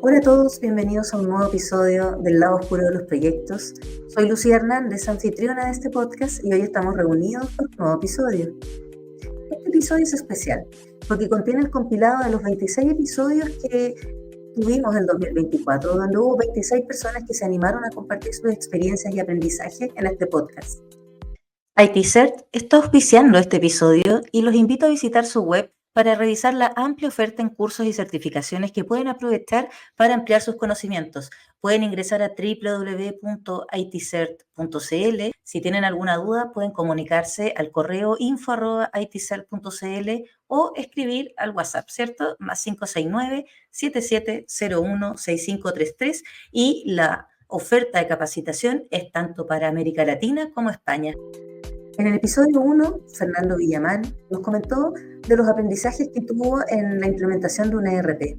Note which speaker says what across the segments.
Speaker 1: Hola a todos, bienvenidos a un nuevo episodio del lado oscuro de los proyectos. Soy Lucía Hernández, anfitriona de este podcast, y hoy estamos reunidos para un nuevo episodio. Este episodio es especial porque contiene el compilado de los 26 episodios que tuvimos en 2024, donde hubo 26 personas que se animaron a compartir sus experiencias y aprendizaje en este podcast. ITCert está auspiciando este episodio y los invito a visitar su web para revisar la amplia oferta en cursos y certificaciones que pueden aprovechar para ampliar sus conocimientos. Pueden ingresar a www.itcert.cl. Si tienen alguna duda, pueden comunicarse al correo info@itcert.cl o escribir al WhatsApp, ¿cierto? Más 569-7701-6533, y la oferta de capacitación es tanto para América Latina como España. En el episodio 1, Fernando Villamán nos comentó de los aprendizajes que tuvo en la implementación de un ERP.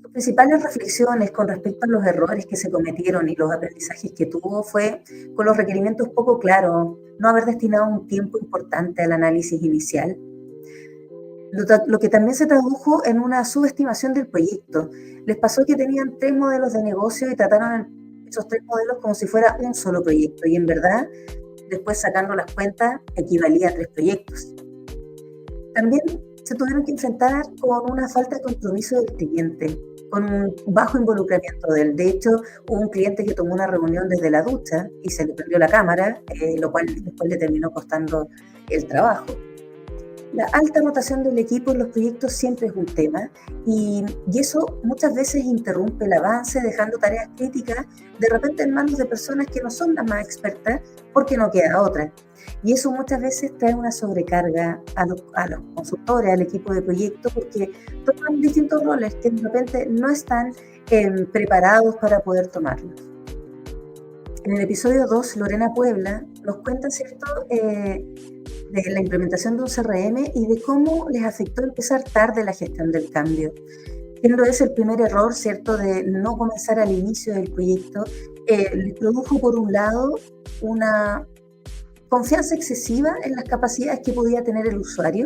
Speaker 1: Sus principales reflexiones con respecto a los errores que se cometieron y los aprendizajes que tuvo fue con los requerimientos poco claros, no haber destinado un tiempo importante al análisis inicial, lo que también se tradujo en una subestimación del proyecto. Les pasó que tenían 3 modelos de negocio y trataron esos 3 modelos como si fuera un solo proyecto, y en verdad, después sacando las cuentas, equivalía a 3 proyectos. También se tuvieron que enfrentar con una falta de compromiso del cliente, con un bajo involucramiento de él. De hecho, hubo un cliente que tomó una reunión desde la ducha y se le prendió la cámara, lo cual después le terminó costando el trabajo. La alta rotación del equipo en los proyectos siempre es un tema, y eso muchas veces interrumpe el avance, dejando tareas críticas de repente en manos de personas que no son las más expertas, porque no queda otra. Y eso muchas veces trae una sobrecarga a los consultores, al equipo de proyecto, porque toman distintos roles que de repente no están preparados para poder tomarlos. En el episodio 2, Lorena Puebla nos cuenta, ¿cierto?, de la implementación de un CRM y de cómo les afectó empezar tarde la gestión del cambio. Siendo ese el primer error, ¿cierto?, de no comenzar al inicio del proyecto, les produjo, por un lado, una confianza excesiva en las capacidades que podía tener el usuario,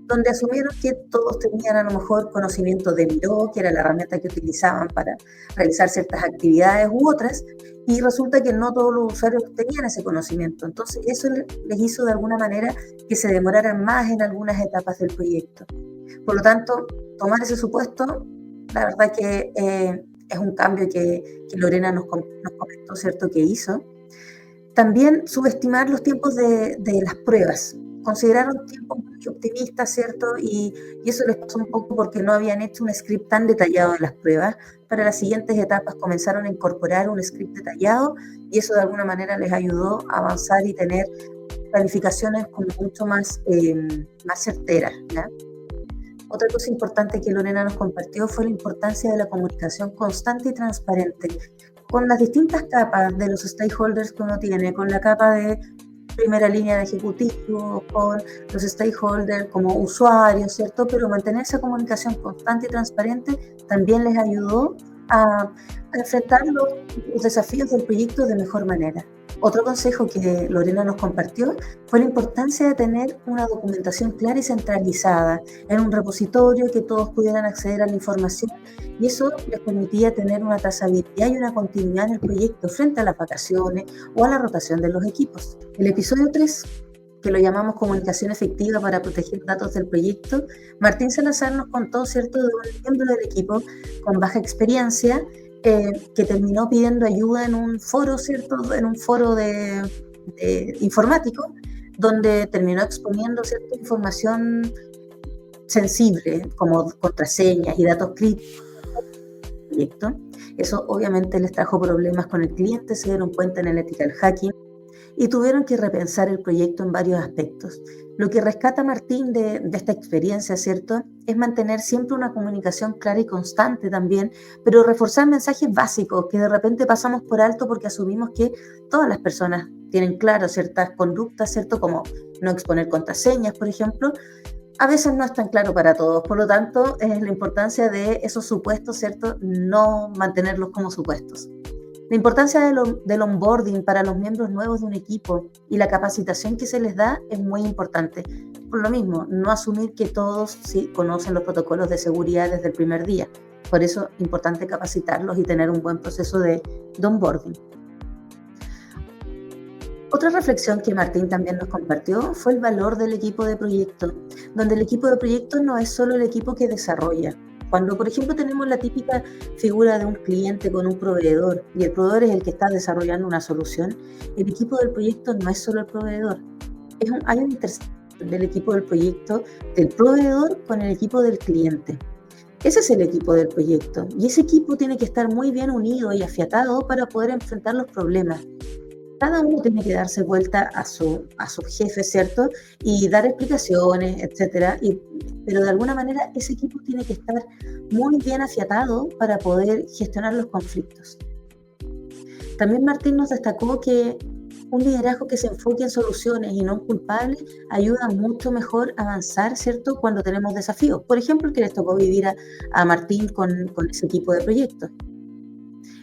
Speaker 1: donde asumieron que todos tenían a lo mejor conocimiento de Miro, que era la herramienta que utilizaban para realizar ciertas actividades u otras, y resulta que no todos los usuarios tenían ese conocimiento. Entonces eso les hizo de alguna manera que se demoraran más en algunas etapas del proyecto. Por lo tanto, tomar ese supuesto, la verdad que es un cambio que Lorena nos comentó, ¿cierto?, que hizo. También subestimar los tiempos de las pruebas. Consideraron tiempos muy optimistas, ¿cierto? Y eso les pasó un poco porque no habían hecho un script tan detallado de las pruebas. Para las siguientes etapas comenzaron a incorporar un script detallado, y eso de alguna manera les ayudó a avanzar y tener planificaciones como mucho más certeras, ¿ya? Otra cosa importante que Lorena nos compartió fue la importancia de la comunicación constante y transparente con las distintas capas de los stakeholders que uno tiene, con la capa de primera línea de ejecutivos, con los stakeholders como usuarios, ¿cierto? Pero mantener esa comunicación constante y transparente también les ayudó a enfrentar los desafíos del proyecto de mejor manera. Otro consejo que Lorena nos compartió fue la importancia de tener una documentación clara y centralizada en un repositorio, que todos pudieran acceder a la información, y eso les permitía tener una trazabilidad y una continuidad en el proyecto frente a las vacaciones o a la rotación de los equipos. El episodio 3, que lo llamamos comunicación efectiva para proteger datos del proyecto, Martín Salazar nos contó, ¿cierto?, de un miembro del equipo con baja experiencia que terminó pidiendo ayuda en un foro, ¿cierto?, en un foro de informático, donde terminó exponiendo cierta información sensible, como contraseñas y datos críticos del proyecto. Eso obviamente les trajo problemas con el cliente, se dieron cuenta en el ethical hacking y tuvieron que repensar el proyecto en varios aspectos. Lo que rescata Martín de esta experiencia, ¿cierto?, es mantener siempre una comunicación clara y constante también, pero reforzar mensajes básicos que de repente pasamos por alto porque asumimos que todas las personas tienen claro ciertas conductas, ¿cierto?, como no exponer contraseñas, por ejemplo. A veces no es tan claro para todos, por lo tanto, es la importancia de esos supuestos, ¿cierto?, no mantenerlos como supuestos. La importancia del onboarding para los miembros nuevos de un equipo y la capacitación que se les da es muy importante. Por lo mismo, no asumir que todos sí conocen los protocolos de seguridad desde el primer día. Por eso es importante capacitarlos y tener un buen proceso de onboarding. Otra reflexión que Martín también nos compartió fue el valor del equipo de proyecto, donde el equipo de proyecto no es solo el equipo que desarrolla. Cuando, por ejemplo, tenemos la típica figura de un cliente con un proveedor y el proveedor es el que está desarrollando una solución, el equipo del proyecto no es solo el proveedor. Hay una intersección del equipo del proyecto, del proveedor con el equipo del cliente. Ese es el equipo del proyecto y ese equipo tiene que estar muy bien unido y afiatado para poder enfrentar los problemas. Cada uno tiene que darse vuelta a su jefe, ¿cierto? Y dar explicaciones, etcétera. Pero de alguna manera ese equipo tiene que estar muy bien afiatado para poder gestionar los conflictos. También Martín nos destacó que un liderazgo que se enfoque en soluciones y no en culpables ayuda mucho mejor a avanzar, ¿cierto? Cuando tenemos desafíos. Por ejemplo, el que les tocó vivir a Martín con ese tipo de proyectos.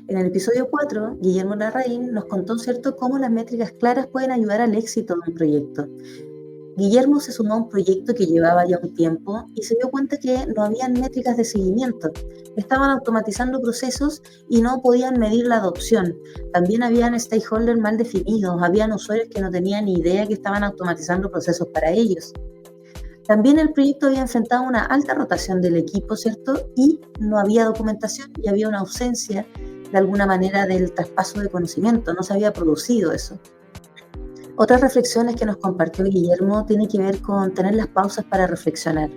Speaker 1: En el episodio 4, Guillermo Larraín nos contó, ¿cierto?, cómo las métricas claras pueden ayudar al éxito de un proyecto. Guillermo se sumó a un proyecto que llevaba ya un tiempo y se dio cuenta que no habían métricas de seguimiento. Estaban automatizando procesos y no podían medir la adopción. También habían stakeholders mal definidos, habían usuarios que no tenían ni idea que estaban automatizando procesos para ellos. También el proyecto había enfrentado una alta rotación del equipo, ¿cierto? Y no había documentación y había una ausencia de alguna manera del traspaso de conocimiento, no se había producido eso. Otras reflexiones que nos compartió Guillermo tienen que ver con tener las pausas para reflexionar,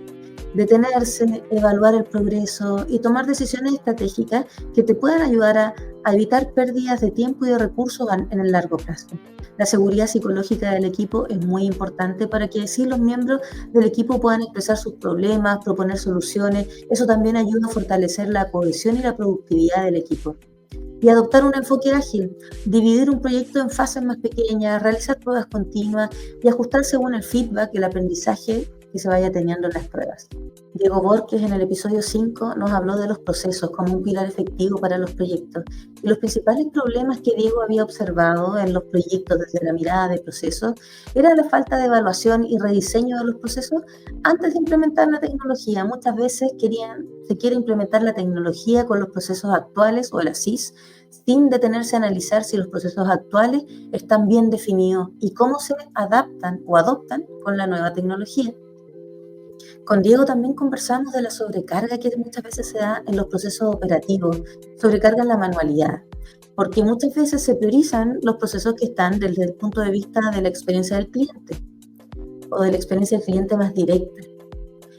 Speaker 1: detenerse, evaluar el progreso y tomar decisiones estratégicas que te puedan ayudar a evitar pérdidas de tiempo y de recursos en el largo plazo. La seguridad psicológica del equipo es muy importante para que así los miembros del equipo puedan expresar sus problemas, proponer soluciones. Eso también ayuda a fortalecer la cohesión y la productividad del equipo. Y adoptar un enfoque ágil, dividir un proyecto en fases más pequeñas, realizar pruebas continuas y ajustar según el feedback y el aprendizaje que se vaya teniendo en las pruebas. Diego Borges en el episodio 5 nos habló de los procesos como un pilar efectivo para los proyectos. Y los principales problemas que Diego había observado en los proyectos desde la mirada de procesos era la falta de evaluación y rediseño de los procesos antes de implementar la tecnología. Muchas veces se quiere implementar la tecnología con los procesos actuales o el ASIS sin detenerse a analizar si los procesos actuales están bien definidos y cómo se adaptan o adoptan con la nueva tecnología. Con Diego también conversamos de la sobrecarga que muchas veces se da en los procesos operativos, sobrecarga en la manualidad, porque muchas veces se priorizan los procesos que están desde el punto de vista de la experiencia del cliente o de la experiencia del cliente más directa.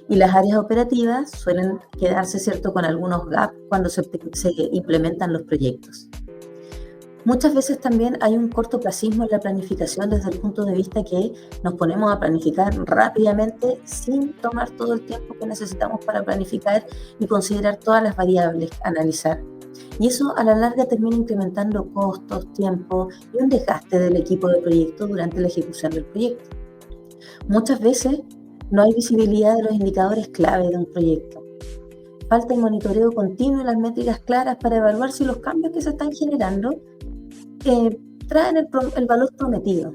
Speaker 1: Y las áreas operativas suelen quedarse, ¿cierto?, con algunos gaps cuando se implementan los proyectos. Muchas veces también hay un cortoplacismo en la planificación desde el punto de vista que nos ponemos a planificar rápidamente sin tomar todo el tiempo que necesitamos para planificar y considerar todas las variables a analizar. Y eso a la larga termina incrementando costos, tiempo y un desgaste del equipo de proyecto durante la ejecución del proyecto. Muchas veces no hay visibilidad de los indicadores clave de un proyecto. Falta el monitoreo continuo y las métricas claras para evaluar si los cambios que se están generando traen el valor prometido.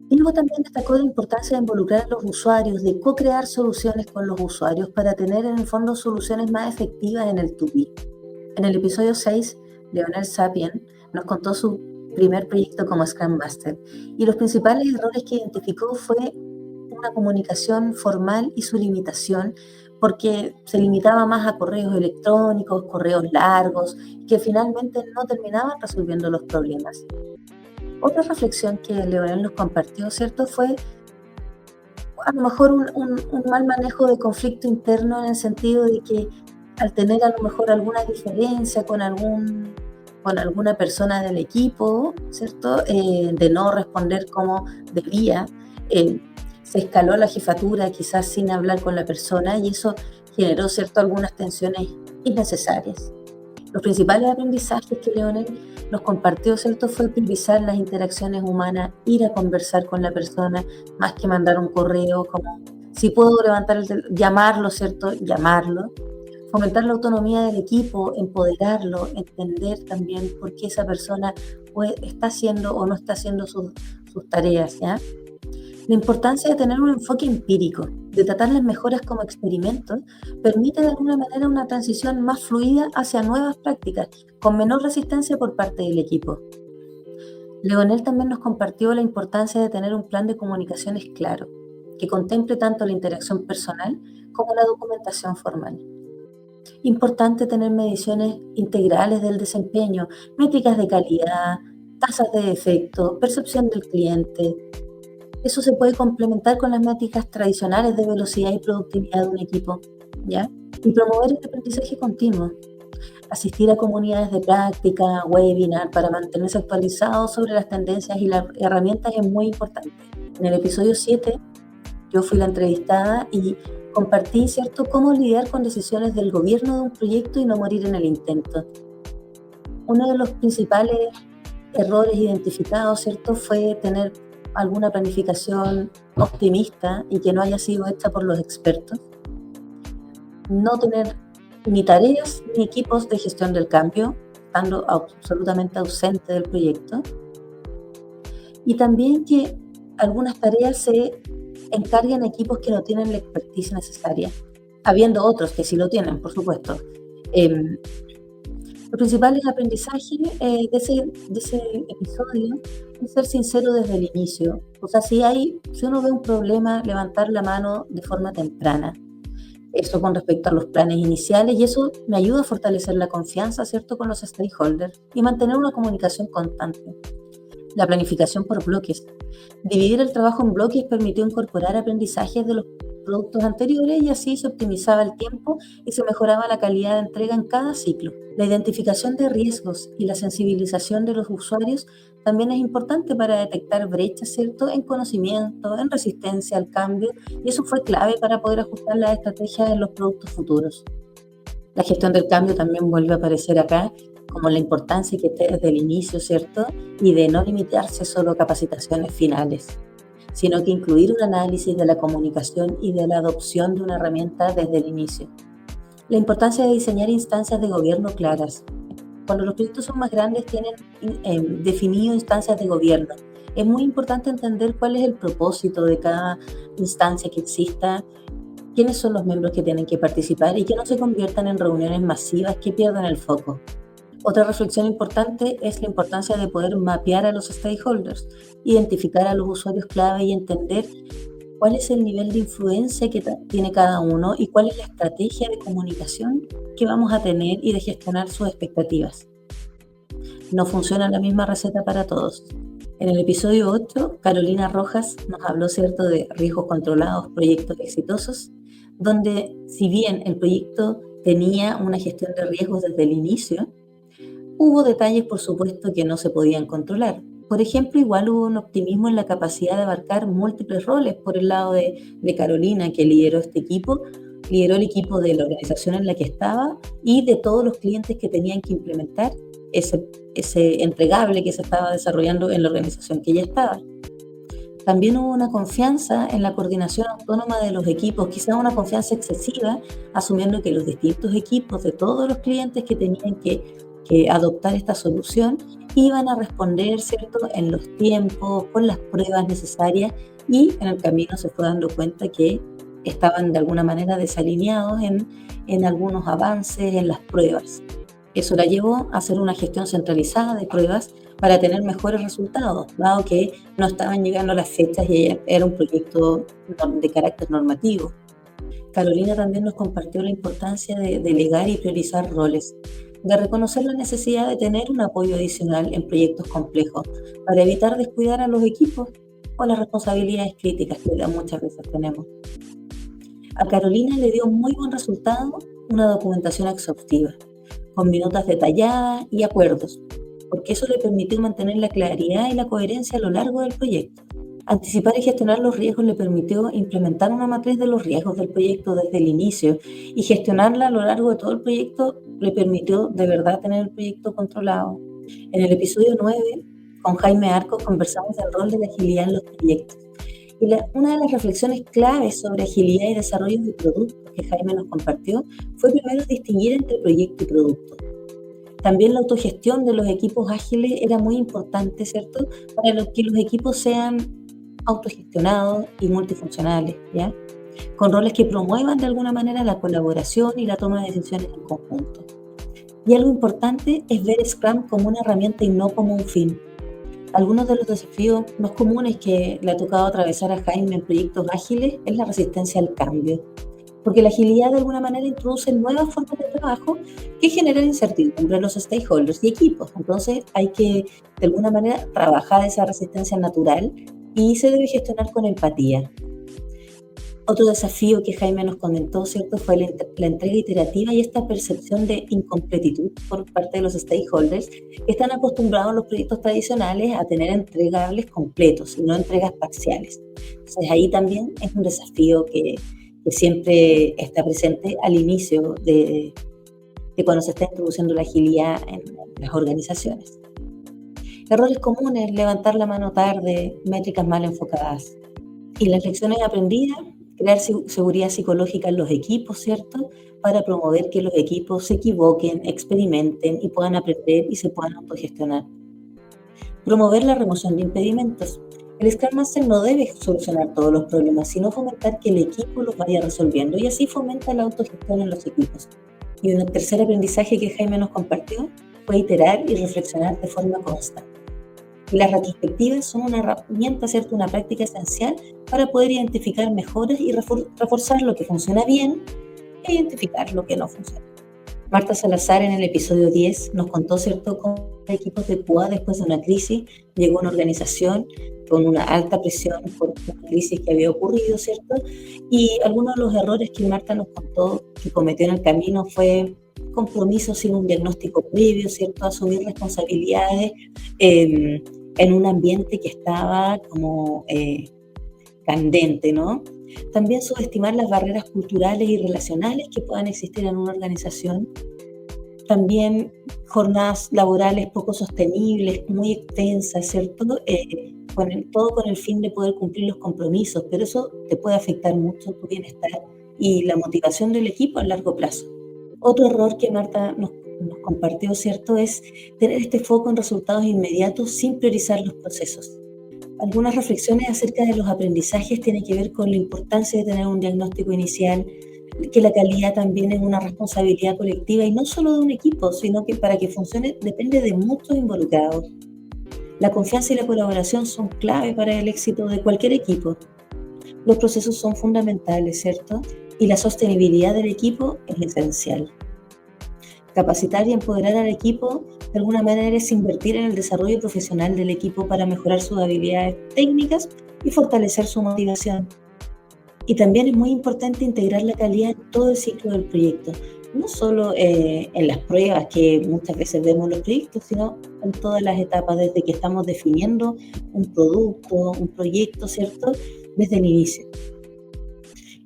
Speaker 1: Diego también destacó la importancia de involucrar a los usuarios, de co-crear soluciones con los usuarios para tener en el fondo soluciones más efectivas en el to-be. En el episodio 6, Leonel Sapien nos contó su primer proyecto como Scrum Master y los principales errores que identificó fue una comunicación formal y su limitación, porque se limitaba más a correos electrónicos, correos largos, que finalmente no terminaban resolviendo los problemas. Otra reflexión que Leonel nos compartió, ¿cierto?, fue a lo mejor un mal manejo de conflicto interno en el sentido de que al tener a lo mejor alguna diferencia con alguna persona del equipo, ¿cierto?, de no responder como debía, se escaló a la jefatura quizás sin hablar con la persona y eso generó, ¿cierto?, algunas tensiones innecesarias. Los principales aprendizajes que Leonel nos compartió, ¿cierto?, fue priorizar las interacciones humanas, ir a conversar con la persona, más que mandar un correo, como si puedo llamarlo, ¿cierto?, llamarlo. Fomentar la autonomía del equipo, empoderarlo, entender también por qué esa persona está haciendo o no está haciendo sus tareas, ¿ya? La importancia de tener un enfoque empírico, de tratar las mejoras como experimentos, permite de alguna manera una transición más fluida hacia nuevas prácticas, con menor resistencia por parte del equipo. Leonel también nos compartió la importancia de tener un plan de comunicaciones claro, que contemple tanto la interacción personal como la documentación formal. Importante tener mediciones integrales del desempeño, métricas de calidad, tasas de defecto, percepción del cliente. Eso se puede complementar con las métricas tradicionales de velocidad y productividad de un equipo, ¿ya? Y promover el aprendizaje continuo. Asistir a comunidades de práctica, webinar, para mantenerse actualizado sobre las tendencias y las herramientas es muy importante. En el episodio 7, yo fui la entrevistada y compartí, ¿cierto?, cómo lidiar con decisiones del gobierno de un proyecto y no morir en el intento. Uno de los principales errores identificados, ¿cierto?, fue tener alguna planificación optimista y que no haya sido hecha por los expertos. No tener ni tareas ni equipos de gestión del cambio, estando absolutamente ausente del proyecto. Y también que algunas tareas se encarguen a equipos que no tienen la expertise necesaria, habiendo otros que sí lo tienen, por supuesto. Los principales aprendizajes de ese episodio es ser sincero desde el inicio. O sea, si uno ve un problema, levantar la mano de forma temprana. Eso con respecto a los planes iniciales, y eso me ayuda a fortalecer la confianza, ¿cierto?, con los stakeholders y mantener una comunicación constante. La planificación por bloques. Dividir el trabajo en bloques permitió incorporar aprendizajes de los productos anteriores y así se optimizaba el tiempo y se mejoraba la calidad de entrega en cada ciclo. La identificación de riesgos y la sensibilización de los usuarios también es importante para detectar brechas, ¿cierto?, en conocimiento, en resistencia al cambio, y eso fue clave para poder ajustar las estrategias en los productos futuros. La gestión del cambio también vuelve a aparecer acá, como la importancia que esté desde el inicio, ¿cierto?, y de no limitarse solo a capacitaciones finales, sino que incluir un análisis de la comunicación y de la adopción de una herramienta desde el inicio. La importancia de diseñar instancias de gobierno claras. Cuando los proyectos son más grandes, tienen definido instancias de gobierno. Es muy importante entender cuál es el propósito de cada instancia que exista, quiénes son los miembros que tienen que participar y que no se conviertan en reuniones masivas que pierdan el foco. Otra reflexión importante es la importancia de poder mapear a los stakeholders, identificar a los usuarios clave y entender cuál es el nivel de influencia que tiene cada uno y cuál es la estrategia de comunicación que vamos a tener y de gestionar sus expectativas. No funciona la misma receta para todos. En el episodio 8, Carolina Rojas nos habló, ¿cierto?, de riesgos controlados, proyectos exitosos, donde si bien el proyecto tenía una gestión de riesgos desde el inicio, hubo detalles, por supuesto, que no se podían controlar. Por ejemplo, igual hubo un optimismo en la capacidad de abarcar múltiples roles por el lado de Carolina, que lideró este equipo, lideró el equipo de la organización en la que estaba y de todos los clientes que tenían que implementar ese entregable que se estaba desarrollando en la organización que ella estaba. También hubo una confianza en la coordinación autónoma de los equipos, quizás una confianza excesiva, asumiendo que los distintos equipos de todos los clientes que tenían que adoptar esta solución iban a responder, ¿cierto?, en los tiempos, con las pruebas necesarias, y en el camino se fue dando cuenta que estaban de alguna manera desalineados en algunos avances en las pruebas. Eso la llevó a hacer una gestión centralizada de pruebas para tener mejores resultados, dado que no estaban llegando las fechas y era un proyecto de carácter normativo. Carolina también nos compartió la importancia de delegar y priorizar roles, de reconocer la necesidad de tener un apoyo adicional en proyectos complejos para evitar descuidar a los equipos o las responsabilidades críticas que muchas veces tenemos. A Carolina le dio muy buen resultado una documentación exhaustiva, con minutas detalladas y acuerdos, porque eso le permitió mantener la claridad y la coherencia a lo largo del proyecto. Anticipar y gestionar los riesgos le permitió implementar una matriz de los riesgos del proyecto desde el inicio, y gestionarla a lo largo de todo el proyecto le permitió de verdad tener el proyecto controlado. En el episodio 9, con Jaime Arcos, conversamos del rol de la agilidad en los proyectos. Y una de las reflexiones claves sobre agilidad y desarrollo de productos que Jaime nos compartió fue primero distinguir entre proyecto y producto. También la autogestión de los equipos ágiles era muy importante, ¿cierto?, para que los equipos sean autogestionados y multifuncionales, ¿ya? Con roles que promuevan de alguna manera la colaboración y la toma de decisiones en conjunto. Y algo importante es ver Scrum como una herramienta y no como un fin. Algunos de los desafíos más comunes que le ha tocado atravesar a Jaime en proyectos ágiles es la resistencia al cambio, porque la agilidad de alguna manera introduce nuevas formas de trabajo que generan incertidumbre en los stakeholders y equipos. Entonces hay que de alguna manera trabajar esa resistencia natural y se debe gestionar con empatía. Otro desafío que Jaime nos comentó, ¿cierto?, fue la entrega iterativa y esta percepción de incompletitud por parte de los stakeholders que están acostumbrados en los proyectos tradicionales a tener entregables completos y no entregas parciales. Entonces ahí también es un desafío que siempre está presente al inicio de cuando se está introduciendo la agilidad en las organizaciones. Errores comunes: levantar la mano tarde, métricas mal enfocadas. Y las lecciones aprendidas: crear seguridad psicológica en los equipos, ¿cierto? Para promover que los equipos se equivoquen, experimenten y puedan aprender y se puedan autogestionar. Promover la remoción de impedimentos. El Scrum Master no debe solucionar todos los problemas, sino fomentar que el equipo los vaya resolviendo y así fomenta la autogestión en los equipos. Y un tercer aprendizaje que Jaime nos compartió fue iterar y reflexionar de forma constante. Y las retrospectivas son una herramienta, ¿cierto?, una práctica esencial para poder identificar mejoras y reforzar lo que funciona bien e identificar lo que no funciona. Marta Salazar en el episodio 10 nos contó, ¿cierto?, cómo equipos de QA después de una crisis llegó a una organización con una alta presión por una crisis que había ocurrido, ¿cierto? Y algunos de los errores que Marta nos contó que cometió en el camino fue compromiso sin un diagnóstico previo, ¿cierto? Asumir responsabilidades en un ambiente que estaba como candente, ¿no? También subestimar las barreras culturales y relacionales que puedan existir en una organización. También jornadas laborales poco sostenibles, muy extensas, ¿cierto? Todo con el fin de poder cumplir los compromisos, pero eso te puede afectar mucho tu bienestar y la motivación del equipo a largo plazo. Otro error que Marta nos compartió, ¿cierto?, es tener este foco en resultados inmediatos sin priorizar los procesos. Algunas reflexiones acerca de los aprendizajes tienen que ver con la importancia de tener un diagnóstico inicial, que la calidad también es una responsabilidad colectiva y no solo de un equipo, sino que para que funcione depende de muchos involucrados. La confianza y la colaboración son clave para el éxito de cualquier equipo. Los procesos son fundamentales, ¿cierto? Y la sostenibilidad del equipo es esencial. Capacitar y empoderar al equipo de alguna manera es invertir en el desarrollo profesional del equipo para mejorar sus habilidades técnicas y fortalecer su motivación. Y también es muy importante integrar la calidad en todo el ciclo del proyecto, no solo en las pruebas que muchas veces vemos en los proyectos, sino en todas las etapas, desde que estamos definiendo un producto, un proyecto, ¿cierto?, desde el inicio.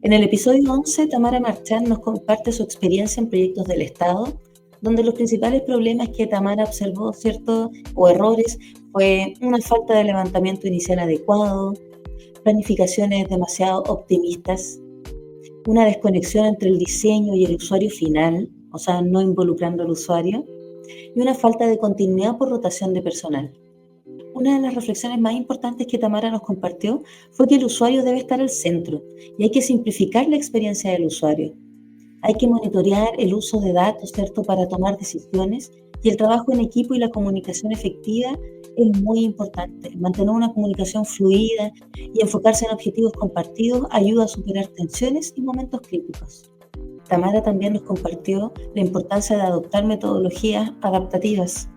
Speaker 1: En el episodio 11, Tamara Marchán nos comparte su experiencia en proyectos del Estado, donde los principales problemas que Tamara observó, ¿cierto?, o errores, fue una falta de levantamiento inicial adecuado, planificaciones demasiado optimistas, una desconexión entre el diseño y el usuario final, o sea, no involucrando al usuario, y una falta de continuidad por rotación de personal. Una de las reflexiones más importantes que Tamara nos compartió fue que el usuario debe estar al centro y hay que simplificar la experiencia del usuario. Hay que monitorear el uso de datos, ¿cierto?, para tomar decisiones, y el trabajo en equipo y la comunicación efectiva es muy importante. Mantener una comunicación fluida y enfocarse en objetivos compartidos ayuda a superar tensiones y momentos críticos. Tamara también nos compartió la importancia de adoptar metodologías adaptativas,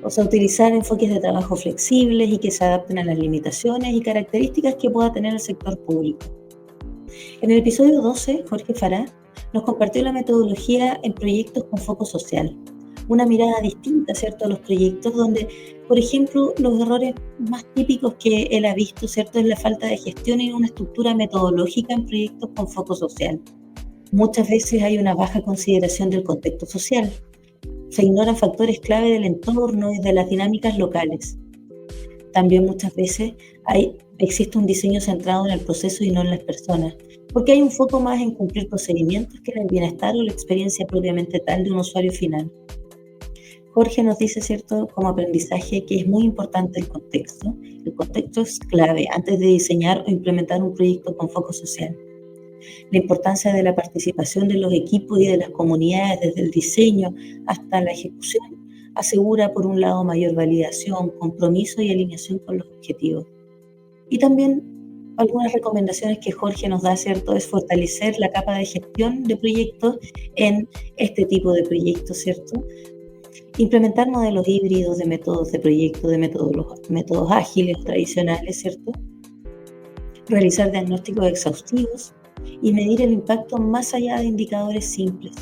Speaker 1: o sea, utilizar enfoques de trabajo flexibles y que se adapten a las limitaciones y características que pueda tener el sector público. En el episodio 12, Jorge Fará nos compartió la metodología en proyectos con foco social, una mirada distinta, ¿cierto?, a los proyectos donde, por ejemplo, los errores más típicos que él ha visto, ¿cierto?, es la falta de gestión y una estructura metodológica en proyectos con foco social. Muchas veces hay una baja consideración del contexto social. Se ignoran factores clave del entorno y de las dinámicas locales. También muchas veces existe un diseño centrado en el proceso y no en las personas, porque hay un foco más en cumplir procedimientos que en el bienestar o la experiencia propiamente tal de un usuario final. Jorge nos dice, ¿cierto?, como aprendizaje que es muy importante el contexto. El contexto es clave antes de diseñar o implementar un proyecto con foco social. La importancia de la participación de los equipos y de las comunidades desde el diseño hasta la ejecución asegura, por un lado, mayor validación, compromiso y alineación con los objetivos. Y también algunas recomendaciones que Jorge nos da, ¿cierto?, es fortalecer la capa de gestión de proyectos en este tipo de proyectos, ¿cierto? Implementar modelos híbridos de métodos de proyecto, de métodos ágiles tradicionales, ¿cierto? Realizar diagnósticos exhaustivos y medir el impacto más allá de indicadores simples.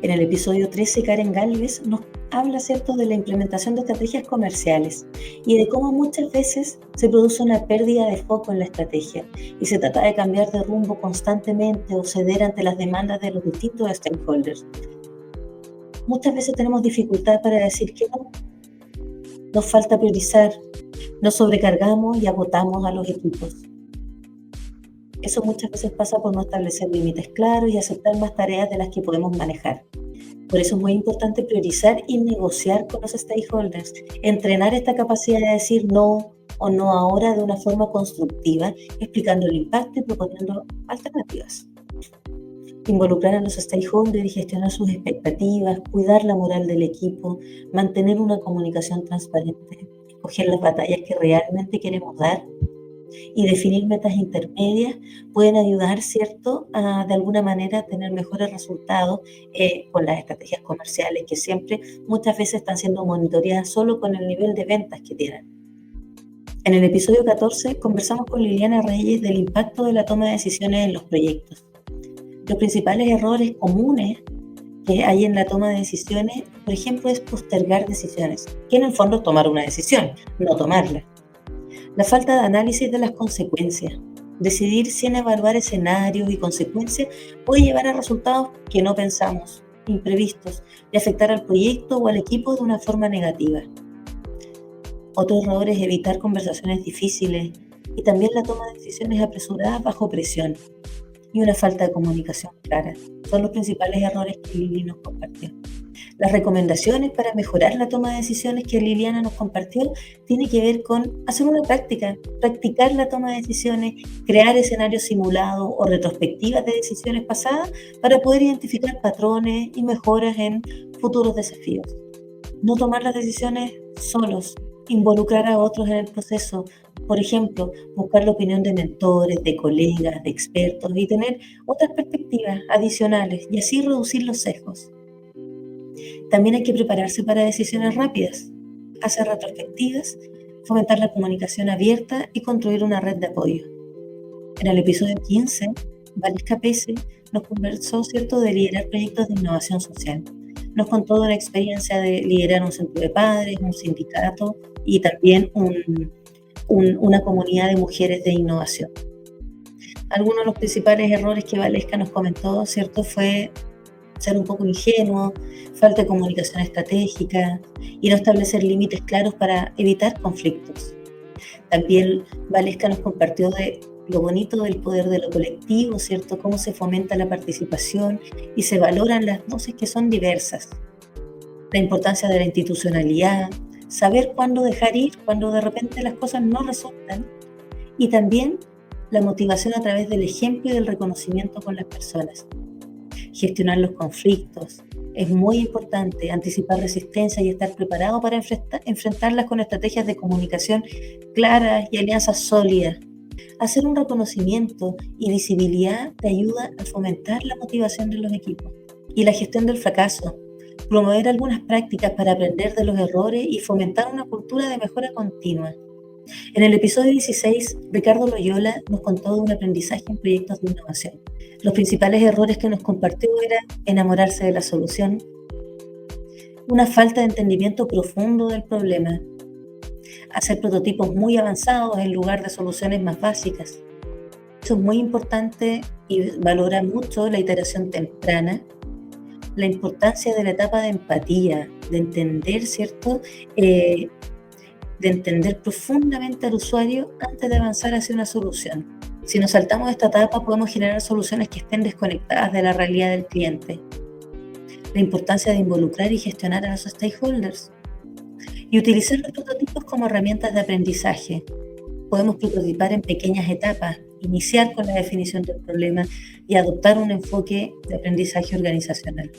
Speaker 1: En el episodio 13, Karen Gálvez nos habla, ¿cierto?, de la implementación de estrategias comerciales y de cómo muchas veces se produce una pérdida de foco en la estrategia y se trata de cambiar de rumbo constantemente o ceder ante las demandas de los distintos stakeholders. Muchas veces tenemos dificultad para decir que no. Nos falta priorizar, nos sobrecargamos y agotamos a los equipos. Eso muchas veces pasa por no establecer límites claros y aceptar más tareas de las que podemos manejar. Por eso es muy importante priorizar y negociar con los stakeholders, entrenar esta capacidad de decir no o no ahora de una forma constructiva, explicando el impacto y proponiendo alternativas. Involucrar a los stakeholders y gestionar sus expectativas, cuidar la moral del equipo, mantener una comunicación transparente, escoger las batallas que realmente queremos dar y definir metas intermedias pueden ayudar, ¿cierto?, a de alguna manera tener mejores resultados con las estrategias comerciales que siempre muchas veces están siendo monitoreadas solo con el nivel de ventas que tienen. En el episodio 14 conversamos con Liliana Reyes del impacto de la toma de decisiones en los proyectos. Los principales errores comunes que hay en la toma de decisiones, por ejemplo, es postergar decisiones, que en el fondo es tomar una decisión, no tomarla. La falta de análisis de las consecuencias. Decidir sin evaluar escenarios y consecuencias puede llevar a resultados que no pensamos, imprevistos, y afectar al proyecto o al equipo de una forma negativa. Otro error es evitar conversaciones difíciles y también la toma de decisiones apresuradas bajo presión y una falta de comunicación clara. Son los principales errores que Lili nos compartió. Las recomendaciones para mejorar la toma de decisiones que Liliana nos compartió tiene que ver con hacer una práctica, practicar la toma de decisiones, crear escenarios simulados o retrospectivas de decisiones pasadas para poder identificar patrones y mejoras en futuros desafíos. No tomar las decisiones solos, involucrar a otros en el proceso. Por ejemplo, buscar la opinión de mentores, de colegas, de expertos y tener otras perspectivas adicionales y así reducir los sesgos. También hay que prepararse para decisiones rápidas, hacer retrospectivas, fomentar la comunicación abierta y construir una red de apoyo. En el episodio 15, Valesca Pese nos conversó, ¿cierto?, de liderar proyectos de innovación social. Nos contó de la experiencia de liderar un centro de padres, un sindicato y también una comunidad de mujeres de innovación. Algunos de los principales errores que Valesca nos comentó, ¿cierto?, fue ser un poco ingenuo, falta de comunicación estratégica y no establecer límites claros para evitar conflictos. También Valesca nos compartió de lo bonito del poder de lo colectivo, ¿cierto?, cómo se fomenta la participación y se valoran las voces que son diversas. La importancia de la institucionalidad, saber cuándo dejar ir, cuando de repente las cosas no resultan, y también la motivación a través del ejemplo y del reconocimiento con las personas. Gestionar los conflictos. Es muy importante anticipar resistencia y estar preparado para enfrentarlas con estrategias de comunicación claras y alianzas sólidas. Hacer un reconocimiento y visibilidad te ayuda a fomentar la motivación de los equipos. Y la gestión del fracaso. Promover algunas prácticas para aprender de los errores y fomentar una cultura de mejora continua. En el episodio 16, Ricardo Loyola nos contó de un aprendizaje en proyectos de innovación. Los principales errores que nos compartió eran enamorarse de la solución, una falta de entendimiento profundo del problema, hacer prototipos muy avanzados en lugar de soluciones más básicas. Eso es muy importante y valora mucho la iteración temprana, la importancia de la etapa de empatía, de entender, ¿cierto?, de entender profundamente al usuario antes de avanzar hacia una solución. Si nos saltamos esta etapa, podemos generar soluciones que estén desconectadas de la realidad del cliente. la importancia de involucrar y gestionar a los stakeholders y utilizar los prototipos como herramientas de aprendizaje. Podemos prototipar en pequeñas etapas, iniciar con la definición del problema y adoptar un enfoque de aprendizaje organizacional.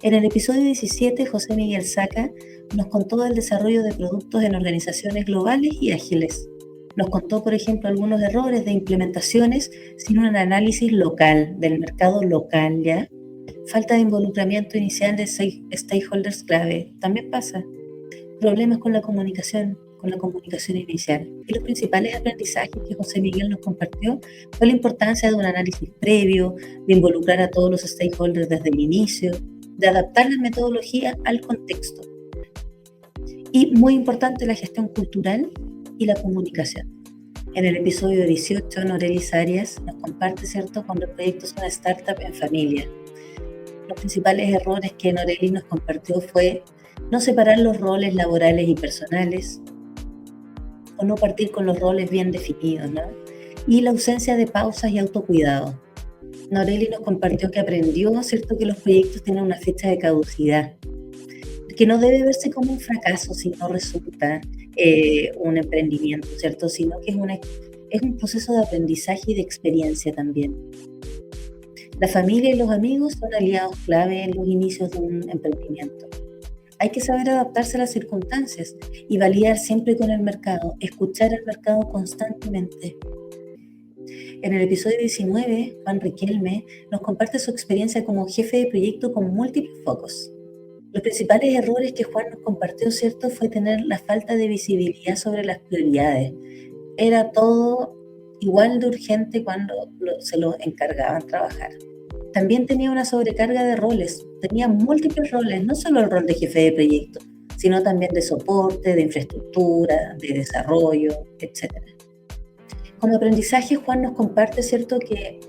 Speaker 1: En el episodio 17, José Miguel Saca nos contó del desarrollo de productos en organizaciones globales y ágiles. Nos contó, por ejemplo, algunos errores de implementaciones sin un análisis local, del mercado local, ¿ya? Falta de involucramiento inicial de stakeholders clave, también pasa. Problemas con la comunicación inicial. Y los principales aprendizajes que José Miguel nos compartió fue la importancia de un análisis previo, de involucrar a todos los stakeholders desde el inicio, de adaptar la metodología al contexto. Y muy importante, la gestión cultural y la comunicación. En el episodio 18, Norelis Arias nos comparte, ¿cierto?, cuando el proyecto es una startup en familia. Los principales errores que Norelis nos compartió fue no separar los roles laborales y personales, o no partir con los roles bien definidos, ¿no? Y la ausencia de pausas y autocuidado. Norelis nos compartió que aprendió, ¿cierto?, que los proyectos tienen una fecha de caducidad, que no debe verse como un fracaso si no resulta un emprendimiento, ¿cierto?, sino que es un proceso de aprendizaje y de experiencia también. La familia y los amigos son aliados clave en los inicios de un emprendimiento. Hay que saber adaptarse a las circunstancias y validar siempre con el mercado, escuchar al mercado constantemente. En el episodio 19, Juan Riquelme nos comparte su experiencia como jefe de proyecto con múltiples focos. Los principales errores que Juan nos compartió, ¿cierto?, fue tener la falta de visibilidad sobre las prioridades. Era todo igual de urgente cuando se lo encargaban trabajar. También tenía una sobrecarga de roles, tenía múltiples roles, no solo el rol de jefe de proyecto, sino también de soporte, de infraestructura, de desarrollo, etc. Como aprendizaje, Juan nos comparte, ¿cierto?, que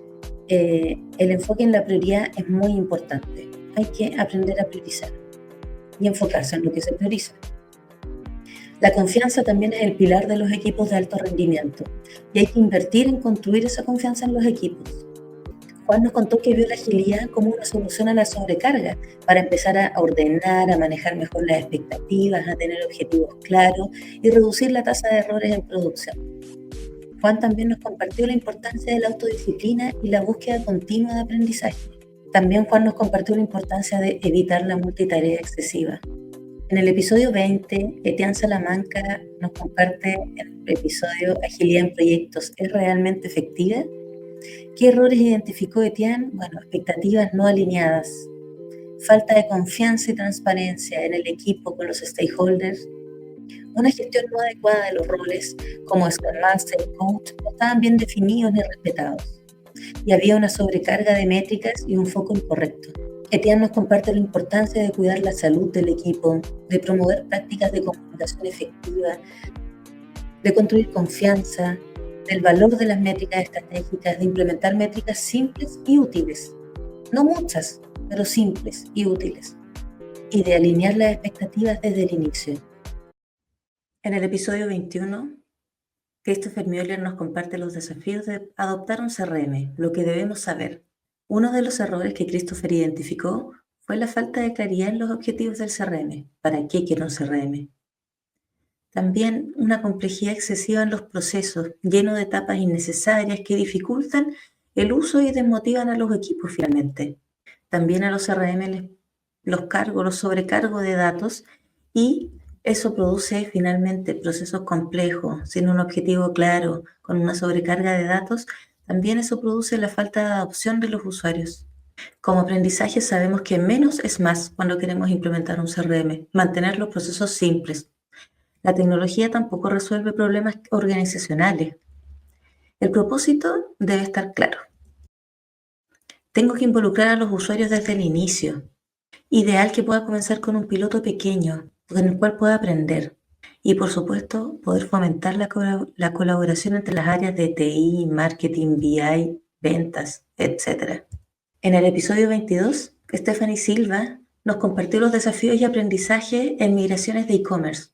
Speaker 1: el enfoque en la prioridad es muy importante. Hay que aprender a priorizar y enfocarse en lo que se prioriza. La confianza también es el pilar de los equipos de alto rendimiento y hay que invertir en construir esa confianza en los equipos. Juan nos contó que vio la agilidad como una solución a la sobrecarga para empezar a ordenar, a manejar mejor las expectativas, a tener objetivos claros y reducir la tasa de errores en producción. Juan también nos compartió la importancia de la autodisciplina y la búsqueda continua de aprendizaje. También Juan nos compartió la importancia de evitar la multitarea excesiva. En el episodio 20, Etienne Salamanca nos comparte en el episodio Agilidad en proyectos, ¿es realmente efectiva? ¿Qué errores identificó Etienne? Bueno, expectativas no alineadas, falta de confianza y transparencia en el equipo con los stakeholders, una gestión no adecuada de los roles como Scrum Master y Coach no estaban bien definidos ni respetados, y había una sobrecarga de métricas y un foco incorrecto. Etienne nos comparte la importancia de cuidar la salud del equipo, de promover prácticas de comunicación efectiva, de construir confianza, del valor de las métricas estratégicas, de implementar métricas simples y útiles, no muchas, pero simples y útiles, y de alinear las expectativas desde el inicio. En el episodio 21, Christopher Müller nos comparte los desafíos de adoptar un CRM, lo que debemos saber. Uno de los errores que Christopher identificó fue la falta de claridad en los objetivos del CRM. ¿Para qué quiero un CRM? También una complejidad excesiva en los procesos, lleno de etapas innecesarias que dificultan el uso y desmotivan a los equipos finalmente. También a los CRM los sobrecargos de datos y eso produce finalmente procesos complejos, sin un objetivo claro, con una sobrecarga de datos. También eso produce la falta de adopción de los usuarios. Como aprendizaje sabemos que menos es más cuando queremos implementar un CRM, mantener los procesos simples. La tecnología tampoco resuelve problemas organizacionales. El propósito debe estar claro. Tengo que involucrar a los usuarios desde el inicio. Ideal que pueda comenzar con un piloto pequeño, con el cual pueda aprender. Y por supuesto, poder fomentar la colaboración entre las áreas de TI, marketing, BI, ventas, etc. En el episodio 22, Stephanie Silva nos compartió los desafíos y aprendizajes en migraciones de e-commerce.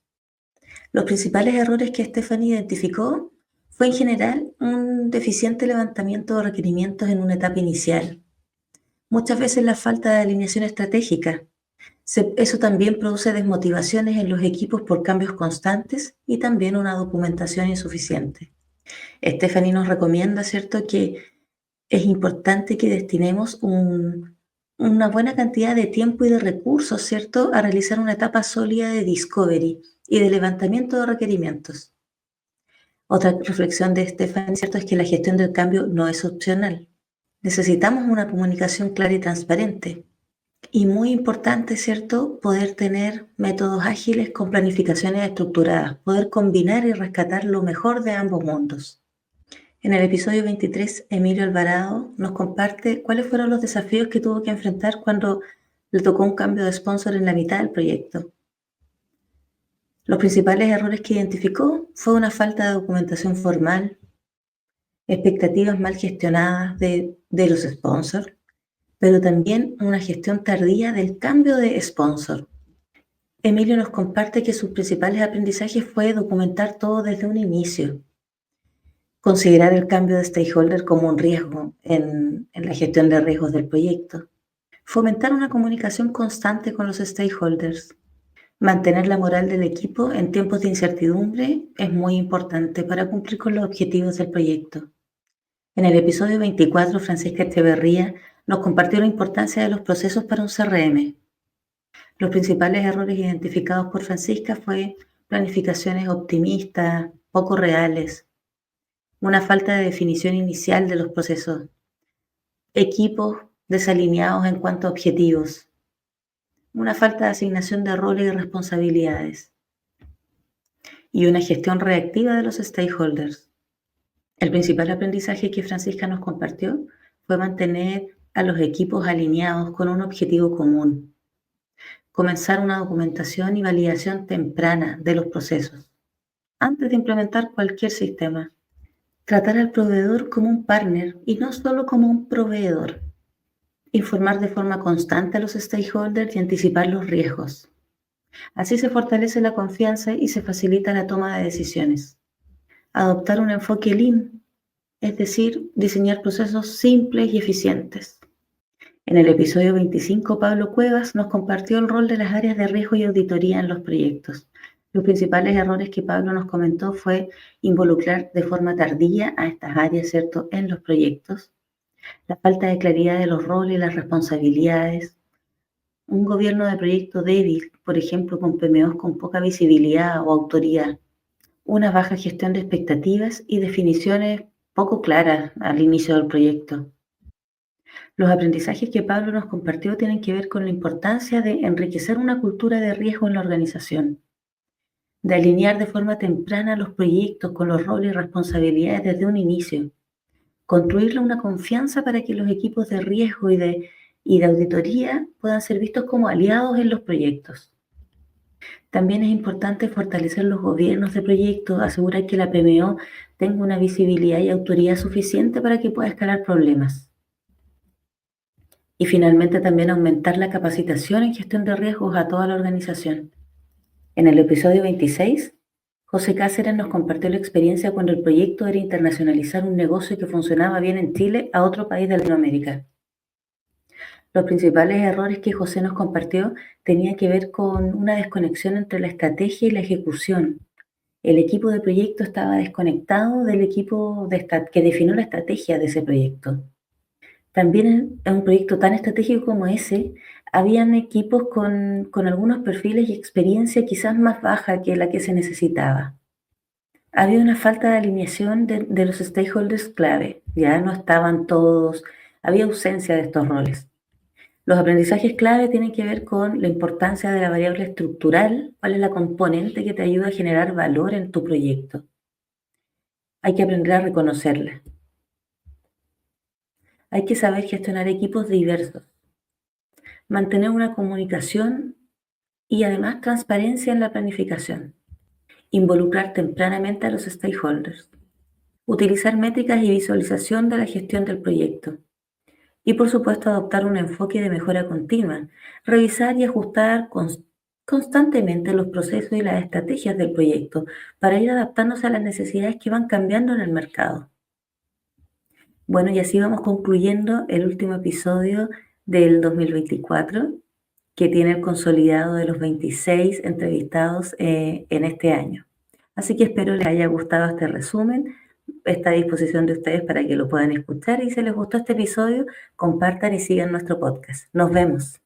Speaker 1: Los principales errores que Stephanie identificó fue en general un deficiente levantamiento de requerimientos en una etapa inicial, Muchas veces la falta de alineación estratégica. Eso también produce desmotivaciones en los equipos por cambios constantes y también una documentación insuficiente. Stephanie nos recomienda, ¿cierto?, que es importante que destinemos una buena cantidad de tiempo y de recursos, ¿cierto?, a realizar una etapa sólida de discovery y de levantamiento de requerimientos. Otra reflexión de Stephanie, ¿cierto?, es que la gestión del cambio no es opcional. Necesitamos una comunicación clara y transparente. Y muy importante, ¿cierto?, poder tener métodos ágiles con planificaciones estructuradas, poder combinar y rescatar lo mejor de ambos mundos. En el episodio 23, Emilio Alvarado nos comparte cuáles fueron los desafíos que tuvo que enfrentar cuando le tocó un cambio de sponsor en la mitad del proyecto. Los principales errores que identificó fue una falta de documentación formal, expectativas mal gestionadas de los sponsors, pero también una gestión tardía del cambio de sponsor. Emilio nos comparte que sus principales aprendizajes fue documentar todo desde un inicio, considerar el cambio de stakeholder como un riesgo en la gestión de riesgos del proyecto, fomentar una comunicación constante con los stakeholders, mantener la moral del equipo en tiempos de incertidumbre es muy importante para cumplir con los objetivos del proyecto. En el episodio 24, Francisca Echeverría nos compartió la importancia de los procesos para un CRM. Los principales errores identificados por Francisca fue planificaciones optimistas, poco reales, una falta de definición inicial de los procesos, equipos desalineados en cuanto a objetivos, una falta de asignación de roles y responsabilidades y una gestión reactiva de los stakeholders. El principal aprendizaje que Francisca nos compartió fue mantener a los equipos alineados con un objetivo común, comenzar una documentación y validación temprana de los procesos antes de implementar cualquier sistema. Tratar al proveedor como un partner y no solo como un proveedor. Informar de forma constante a los stakeholders y anticipar los riesgos. Así se fortalece la confianza y se facilita la toma de decisiones. Adoptar un enfoque Lean, es decir, diseñar procesos simples y eficientes. En el episodio 25, Pablo Cuevas nos compartió el rol de las áreas de riesgo y auditoría en los proyectos. Los principales errores que Pablo nos comentó fue involucrar de forma tardía a estas áreas, ¿cierto?, en los proyectos, la falta de claridad de los roles y las responsabilidades, un gobierno de proyecto débil, por ejemplo, con PMOs con poca visibilidad o autoridad, una baja gestión de expectativas y definiciones poco claras al inicio del proyecto. Los aprendizajes que Pablo nos compartió tienen que ver con la importancia de enriquecer una cultura de riesgo en la organización, de alinear de forma temprana los proyectos con los roles y responsabilidades desde un inicio, construirle una confianza para que los equipos de riesgo y de auditoría puedan ser vistos como aliados en los proyectos. También es importante fortalecer los gobiernos de proyectos, asegurar que la PMO tenga una visibilidad y autoridad suficiente para que pueda escalar problemas. Y finalmente también aumentar la capacitación en gestión de riesgos a toda la organización. En el episodio 26, José Cáceres nos compartió la experiencia cuando el proyecto era internacionalizar un negocio que funcionaba bien en Chile a otro país de Latinoamérica. Los principales errores que José nos compartió tenían que ver con una desconexión entre la estrategia y la ejecución. El equipo de proyecto estaba desconectado del equipo que definió la estrategia de ese proyecto. También en un proyecto tan estratégico como ese, habían equipos con algunos perfiles y experiencia quizás más baja que la que se necesitaba. Había una falta de alineación de los stakeholders clave, ya no estaban todos, había ausencia de estos roles. Los aprendizajes clave tienen que ver con la importancia de la variable estructural, cuál es la componente que te ayuda a generar valor en tu proyecto. Hay que aprender a reconocerla. Hay que saber gestionar equipos diversos, mantener una comunicación y además transparencia en la planificación, involucrar tempranamente a los stakeholders, utilizar métricas y visualización de la gestión del proyecto y por supuesto adoptar un enfoque de mejora continua, revisar y ajustar constantemente los procesos y las estrategias del proyecto para ir adaptándose a las necesidades que van cambiando en el mercado. Bueno, y así vamos concluyendo el último episodio del 2024, que tiene el consolidado de los 26 entrevistados en este año. Así que espero les haya gustado este resumen. Está a disposición de ustedes para que lo puedan escuchar y si les gustó este episodio, compartan y sigan nuestro podcast. Nos vemos.